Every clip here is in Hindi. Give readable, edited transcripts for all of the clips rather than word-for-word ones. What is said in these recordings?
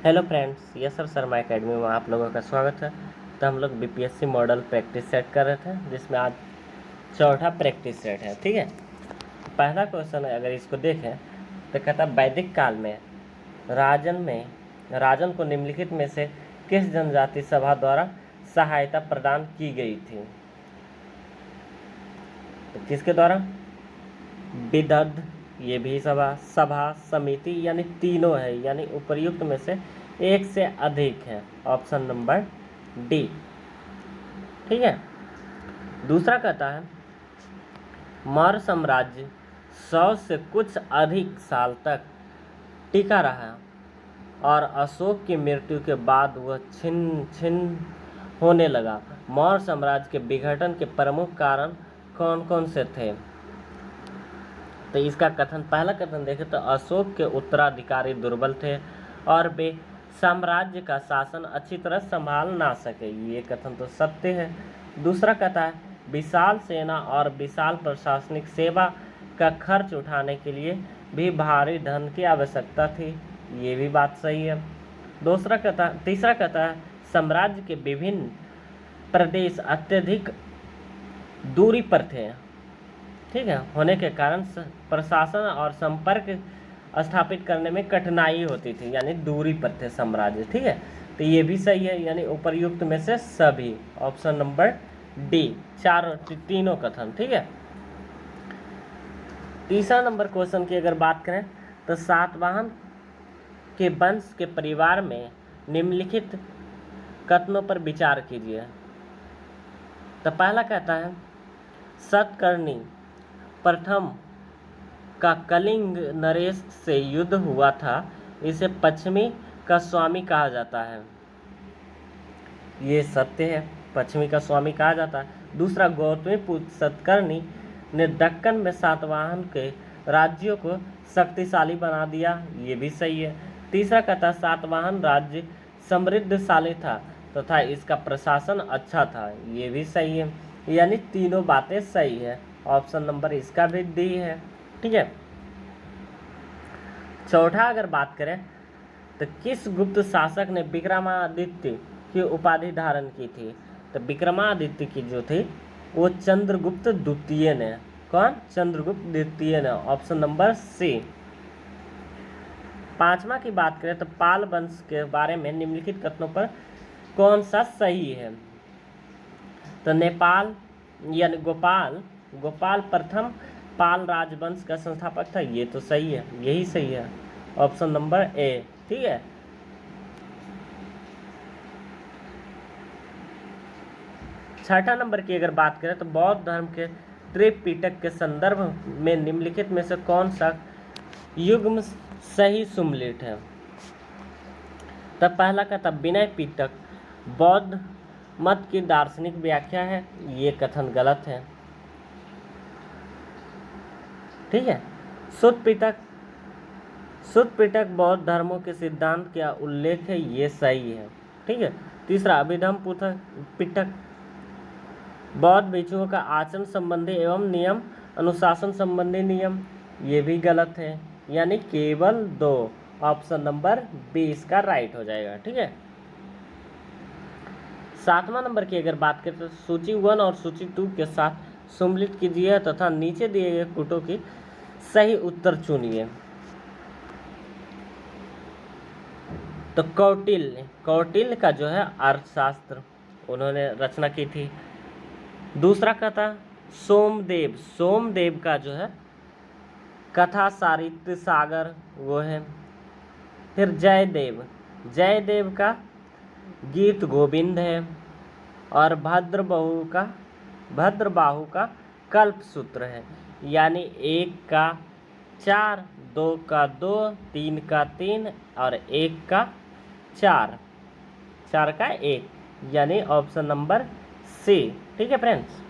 Hello friends, yes sir Sharma academy में आप लोगों का स्वागत है। तो हम लोग बीपीएससी मॉडल प्रैक्टिस सेट कर रहे थे, जिसमें आज चौथा प्रैक्टिस सेट है। ठीक है, पहला क्वेश्चन अगर इसको देखें तो कहता वैदिक काल में राजन को निम्नलिखित में से किस जनजाति सभा द्वारा सहायता प्रदान की गई थी? तो किसके द्वारा? विदग्ध, ये भी सभा समिति, यानी तीनों है, यानी उपर्युक्त में से एक से अधिक है। Option number D. ठीक है, दूसरा कहता है मौर्य साम्राज्य 100 से कुछ अधिक साल तक टिका रहा और अशोक की मृत्यु के बाद वह छिन्न होने लगा। मौर्य साम्राज्य के विघटन के प्रमुख कारण कौन कौन से थे? तो इसका कथन, पहला कथन देखें तो अशोक के उत्तराधिकारी दुर्बल थे और वे साम्राज्य का शासन अच्छी तरह संभाल ना सके। ये कथन तो सत्य है। दूसरा कहता है विशाल सेना और विशाल प्रशासनिक सेवा का खर्च उठाने के लिए भी भारी धन की आवश्यकता थी। ये भी बात सही है। तीसरा कहता है साम्राज्य के विभिन्न प्रदेश अत्यधिक दूरी पर थे, ठीक है, होने के कारण प्रशासन और संपर्क स्थापित करने में कठिनाई होती थी, यानी दूरी पर थे साम्राज्य। ठीक है, तो ये भी सही है, यानी उपर्युक्त में से सभी। ऑप्शन नंबर डी, तीनों कथन। ठीक है, तीसरा नंबर क्वेश्चन की अगर बात करें तो सातवाहन के वंश के परिवार में निम्नलिखित कथनों पर विचार कीजिए। तो पहला कहता है सतकर्णी प्रथम का कलिंग नरेश से युद्ध हुआ था, इसे पश्चिमी का स्वामी कहा जाता है। ये सत्य है, पश्चिमी का स्वामी कहा जाता है। दूसरा, गौतमीपुत्र सतकर्णी ने दक्कन में सातवाहन के राज्यों को शक्तिशाली बना दिया। ये भी सही है। तीसरा कहता सातवाहन राज्य समृद्धशाली था तथा इसका प्रशासन अच्छा था। ये भी सही है, यानी तीनों बातें सही है। ऑप्शन नंबर इसका भी डी है। ठीक है, चौथा अगर बात करें तो किस गुप्त शासक ने विक्रमादित्य की उपाधि धारण की थी? तो विक्रमादित्य की जो थी वो चंद्रगुप्त द्वितीय ने। कौन? चंद्रगुप्त द्वितीय ने। Option number C. पांचवा की बात करें तो पाल वंश के बारे में निम्नलिखित कथनों पर कौन सा सही है? तो नेपाल यानी गोपाल प्रथम पाल राजवंश का संस्थापक था। ये तो सही है, यही सही है। Option number A. ठीक है, छठा नंबर की अगर बात करें तो बौद्ध धर्म के त्रिपिटक के संदर्भ में निम्नलिखित में से कौन सा युग्म सही सुमेलित है? तब पहला का तब विनय पिटक बौद्ध मत की दार्शनिक व्याख्या है। ये कथन गलत है। ठीक है, शुद्ध पिटक बौद्ध धर्मों के सिद्धांत का उल्लेख है। ये सही है। ठीक है, तीसरा अभिधम पिटक बौद्ध भिक्षुओं का आचरण संबंधी एवं नियम अनुशासन संबंधी नियम। ये भी गलत है, यानी केवल 2। ऑप्शन नंबर बी इसका राइट हो जाएगा। ठीक है, सातवां नंबर की अगर बात करें तो सूची 1 और सूची 2 के साथ सम्मिलित कीजिए तथा नीचे दिए गए कूटों की सही उत्तर चुनिए। तो कौटिल्य का जो है अर्थशास्त्र उन्होंने रचना की थी। दूसरा कथा सोमदेव का जो है कथा साहित्य सागर वो है। फिर जयदेव का गीत गोविंद है। और भद्रबाहु का कल्प सूत्र है, यानी 1 का 4, 2 का 2, 3 का 3 और 1 का 4 का 1, यानी ऑप्शन नंबर सी। ठीक है फ्रेंड्स,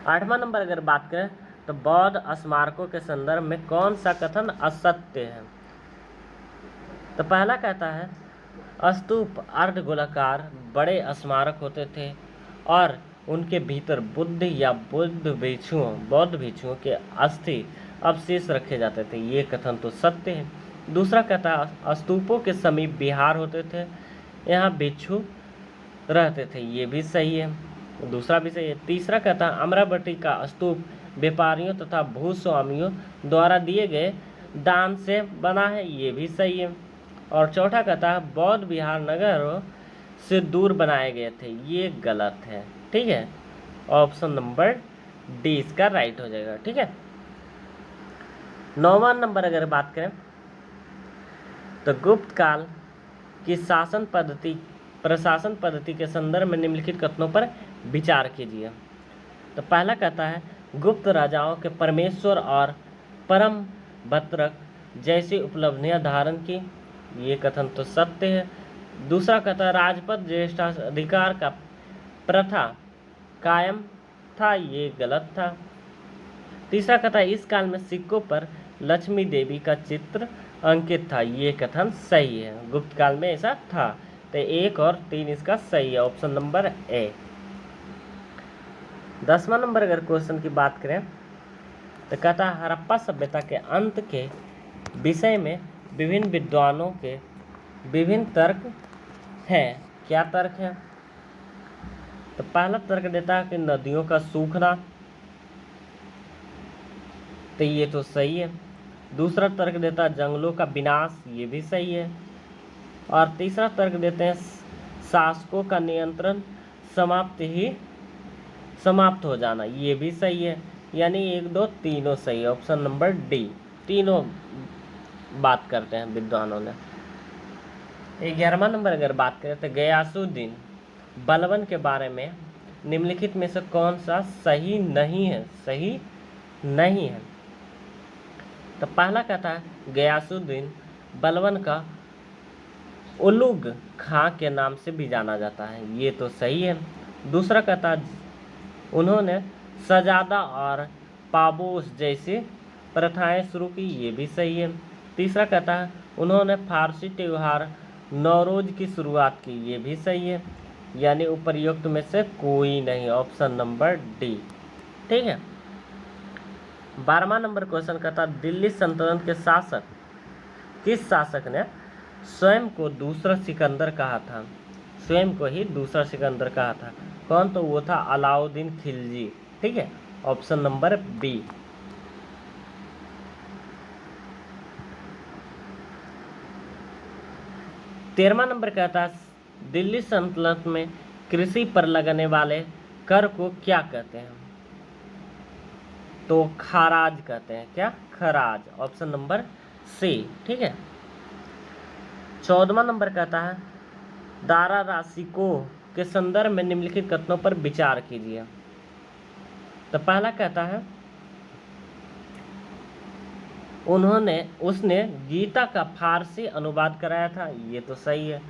आठवां नंबर अगर बात करें तो बौद्ध स्मारकों के संदर्भ में कौन सा कथन असत्य है? तो पहला कहता है स्तूप अर्धगोलाकार बड़े स्मारक होते थे और उनके भीतर बुद्ध या बौद्ध भिक्षुओं के अस्थि अवशेष रखे जाते थे। ये कथन तो सत्य है। दूसरा कहता है स्तूपों के समीप विहार होते थे, यहाँ भिक्षु रहते थे, ये भी सही है, दूसरा भी सही है। तीसरा कहता है अमरावती का स्तूप व्यापारियों तथा भूस्वामियों द्वारा दिए गए दान से बना है, ये भी सही है। और चौथा कहता है बौद्ध विहार नगरों से दूर बनाए गए थे, ये गलत है। ठीक है, ऑप्शन नंबर डी इसका राइट हो जाएगा। ठीक है, 9वां नंबर अगर बात करें तो गुप्त काल की प्रशासन पद्धति के संदर्भ में निम्नलिखित कथनों पर विचार कीजिए। तो पहला कहता है गुप्त राजाओं के परमेश्वर और परम भद्रक जैसी उपलब्धियां धारण की, ये कथन तो सत्य है। दूसरा कहता है राजपद ज्येष्ठाधिकार का प्रथा कायम था, ये गलत था। तीसरा कहता है इस काल में सिक्कों पर लक्ष्मी देवी का चित्र अंकित था, ये कथन सही है, गुप्त काल में ऐसा था। तो 1 और 3 इसका सही है, ऑप्शन नंबर ए। 10वां नंबर अगर क्वेश्चन की बात करें तो कहता है हड़प्पा सभ्यता के अंत के विषय में विभिन्न विद्वानों के विभिन्न तर्क हैं, क्या तर्क है? तो पहला तर्क देता है कि नदियों का सूखना, तो ये तो सही है। दूसरा तर्क देता है जंगलों का विनाश, ये भी सही है। और तीसरा तर्क देते हैं शासकों का नियंत्रण समाप्त हो जाना, ये भी सही है। यानी 1, 2, तीनों सही है, ऑप्शन नंबर डी, तीनों बात करते हैं विद्वानों ने। 11वां नंबर अगर बात करें तो गयासुद्दीन बलबन के बारे में निम्नलिखित में से कौन सा सही नहीं है? सही नहीं है। तो पहला कहता है गयासुद्दीन बलबन का उलुग खां के नाम से भी जाना जाता है, ये तो सही है। दूसरा कहता है उन्होंने सजादा और पाबोस जैसी प्रथाएं शुरू की, ये भी सही है। तीसरा कहता है उन्होंने फारसी त्यौहार नौरोज की शुरुआत की, ये भी सही है। यानी उपर्युक्त में से कोई नहीं, ऑप्शन नंबर डी। ठीक है, 12वां नंबर क्वेश्चन कहता है दिल्ली सल्तनत के शासक किस शासक ने स्वयं को दूसरा सिकंदर कहा था? स्वयं को ही दूसरा सिकंदर कहा था, कौन? तो वो था अलाउद्दीन खिलजी। ठीक है, ऑप्शन नंबर बी। 13वां नंबर कहता है दिल्ली सल्तनत में कृषि पर लगने वाले कर को क्या कहते हैं? तो खराज कहते हैं, क्या? खराज, ऑप्शन नंबर सी। ठीक है, 14वां नंबर कहता है दारा राशिको के संदर्भ में निम्नलिखित कथनों पर विचार कीजिए। तो पहला कहता है उसने गीता का फारसी अनुवाद कराया था, ये तो सही है।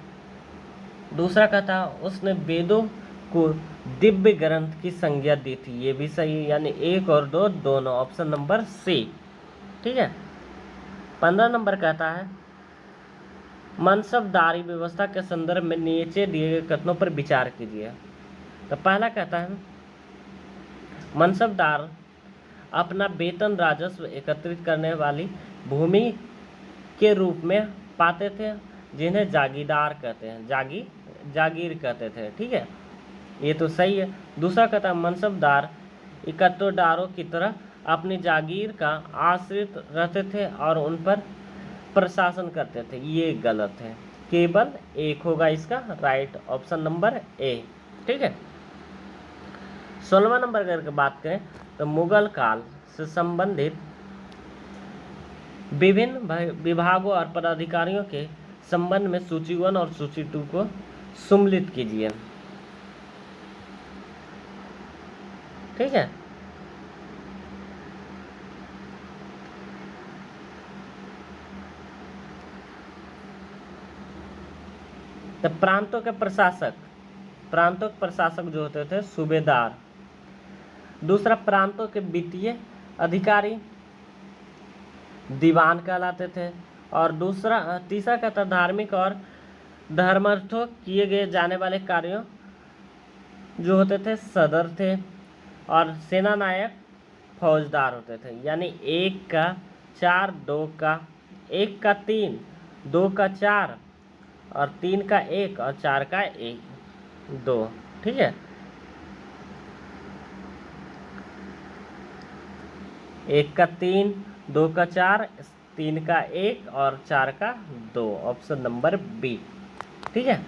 दूसरा कहता है उसने वेदों को दिव्य ग्रंथ की संज्ञा दी थी, ये भी सही है। यानी 1 और 2 दोनों, ऑप्शन नंबर सी। ठीक है, 15 नंबर कहता है मनसबदारी व्यवस्था के संदर्भ में नीचे दिए गए कथनों पर विचार कीजिए। तो पहला कहता है मनसबदार अपना वेतन राजस्व एकत्रित करने वाली भूमि के रूप में पाते थे, जिन्हें जागीरदार कहते हैं, जागीर कहते थे। ठीक है, ये तो सही है। दूसरा कहता है मनसबदार इकतोदारों की तरह अपनी जागीर का आश्रित रहते थे और उन पर प्रशासन करते थे, ये गलत है। केवल 1 होगा इसका राइट, ऑप्शन नंबर ए। ठीक है, 16वां नंबर अगर बात करें तो मुगल काल से संबंधित विभिन्न विभागों और पदाधिकारियों के संबंध में सूची 1 और सूची 2 को सम्मिलित कीजिए। ठीक है, तो प्रांतों के प्रशासक जो होते थे सूबेदार। दूसरा प्रांतों के वित्तीय अधिकारी दीवान कहलाते थे। और तीसरा कहता धार्मिक और धर्मार्थों किए गए जाने वाले कार्यों जो होते थे सदर थे। और सेनानायक फौजदार होते थे। यानी 1 का 4, 2 का 1 का 3, 2 का 4 और 3 का 1 और 4 का 1 2। ठीक है, 1 का 3, 2 का 4, 3 का 1 और 4 का 2, ऑप्शन नंबर बी। ठीक है,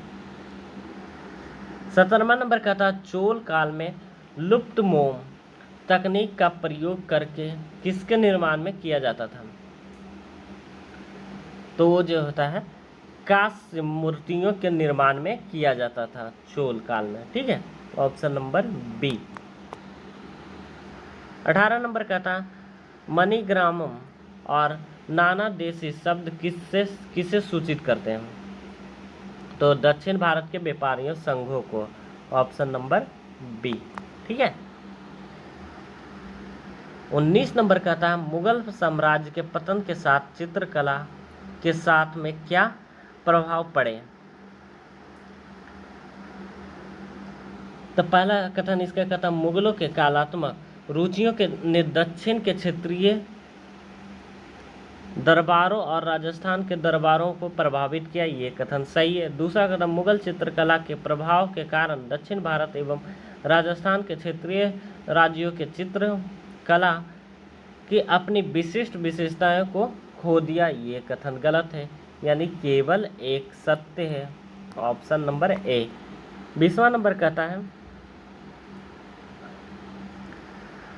17वां नंबर का था चोल काल में लुप्त मोम तकनीक का प्रयोग करके किसके निर्माण में किया जाता था? तो वो जो होता है कांस्य मूर्तियों के निर्माण में किया जाता था चोल काल में। ठीक है, ऑप्शन नंबर बी। 18 नंबर का था मणिग्रामम और नाना देशी शब्द किसे सूचित करते हैं? तो दक्षिण भारत के व्यापारियों संघों को, ऑप्शन नंबर बी। ठीक है, 19 नंबर का था मुगल साम्राज्य के पतन के साथ चित्रकला के साथ में क्या प्रभाव पड़े? तो पहला कथन इसका कहता मुगलों के कलात्मक रुचियों के ने दक्षिण के क्षेत्रीय दरबारों और राजस्थान के दरबारों को प्रभावित किया, ये कथन सही है। दूसरा कथन मुगल चित्रकला के प्रभाव के कारण दक्षिण भारत एवं राजस्थान के क्षेत्रीय राज्यों के चित्रकला की अपनी विशिष्ट विशेषताओं को खो दिया, ये कथन गलत है, यानी केवल एक सत्य है, ऑप्शन नंबर ए। 20वां नंबर कहता है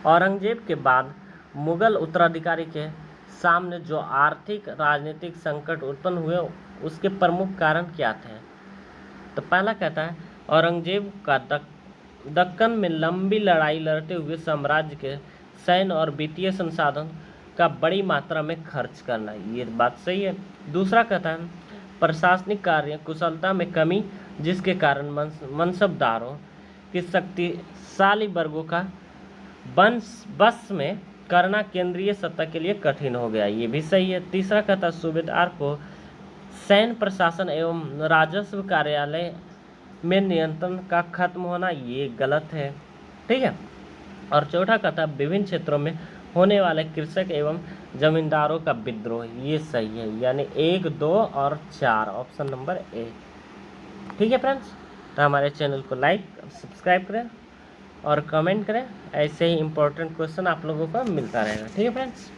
औरंगजेब के बाद मुगल उत्तराधिकारी के सामने जो आर्थिक राजनीतिक संकट उत्पन्न हुए उसके प्रमुख कारण क्या थे? तो पहला कहता है औरंगजेब का दक्कन में लंबी लड़ाई लड़ते हुए साम्राज्य के सैन्य और वित्तीय संसाधन का बड़ी मात्रा में खर्च करना, ये बात सही है। दूसरा कहता है प्रशासनिक कार्य कुशलता में कमी जिसके कारण मनसबदारों की शक्तिशाली वर्गों का बस में करना केंद्रीय सत्ता के लिए कठिन हो गया, ये भी सही है। तीसरा कहता सूबेदार को सैन्य प्रशासन एवं राजस्व कार्यालय में नियंत्रण का खत्म होना, ये गलत है। ठीक है, और चौथा कहता विभिन्न क्षेत्रों में होने वाले कृषक एवं जमींदारों का विद्रोह, ये सही है, यानी 1, 2 और 4, ऑप्शन नंबर ए। ठीक है फ्रेंड्स, तो हमारे चैनल को लाइक सब्सक्राइब करें और कमेंट करें, ऐसे ही इम्पोर्टेंट क्वेश्चन आप लोगों को मिलता रहेगा। ठीक है फ्रेंड्स।